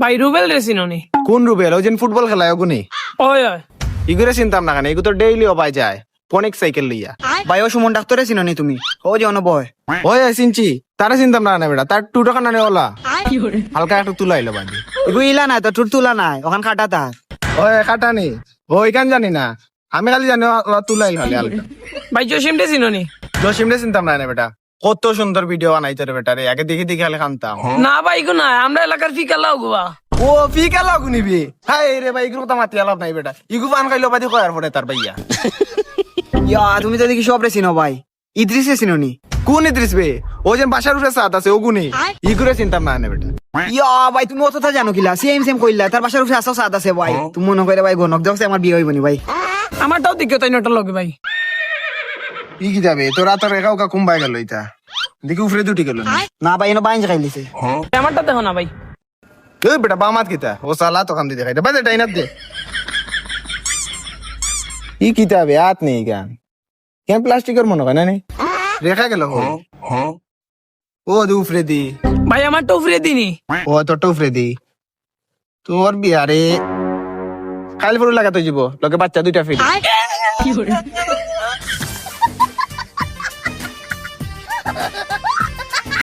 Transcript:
ভাই রুবেল রে চিননি? কোন রুবেল? ওই যে ফুটবল খেলায় ওগুনি? ওই ওই ইগুরে চিনতাম না কেন, এগু তো ডেইলি অবাই যায় পনিক সাইকেল লইয়া। ভাই ও সুমন ডাক্তারে চিননি তুমি? ও যে অনবয় ওই চিনছি, তারা চিনতাম না বেটা, তার টু টাকা নানে ওলা হালকা একটু তুলাইলো বাদি। এগু ইলা নাই তো টুর তুলা নাই, ওখান খাটা তার। ওই কাটানি ওই কান জানি না, আমি খালি জানি ওলা তুলাই হলে হালকা। ভাই জসিম রে চিননি? জসিমরে চিনতাম না বেটা, কত সুন্দর ভিডিও বানাইতে রে বেটা রে, আগে দেখি দেখি খালি কানতাম। না ভাই গো না, আমরা এলাকার ফিকা লাও গোয়া। ও ফিকা লাগু নিবি? হাই রে ভাই, ইগুর কথা মাতি আলাপ নাই বেটা, ইগু পান খাইলো বাদি কয়ার পরে তার ভাইয়া। ইয়া তুমি তো দেখি সব রে চিনো ভাই। ইদ্রিসে চিননি? কোন ইদ্রিস বে? ও যে বাসার উপরে সাথ আছে ওগুনি, ইগুরে চিনতাম না বেটা। ইয়া ভাই তুমি অতটা জানো কিলা? সেম সেম কইলা, তার বাসার উপরে আসাও সাদ আছে ভাই। তুমি মনে করে ভাই গনক দেখছে আমার বিয়ে হইবনি ভাই। আমারটাও দিকে তাই নটা লগে ভাই। ই কি যাবে তোরা, তোর একা ওকা কুম্বাই গেল ইতা, দেখি উফরে দুটি গেল না ভাই এনে বাইন খাইলিছে। আমারটা দেখো না ভাই। এই বেটা বামাত কিতা, ও সালা তো কাম দি দেখাইতে বাজে টাইনাত দে। ই কিতাবে হাত নেই গান কেন, প্লাস্টিকের মনে হয় না নি রেখা গেল হো। ও দু উফরে দি ভাই আমারটা উফরে দিনি। ও তোরটা উফরে দি, তোর বিয়ারে খাইল ফুল লাগাতে যাব লগে বাচ্চা দুইটা ফিট। কি করে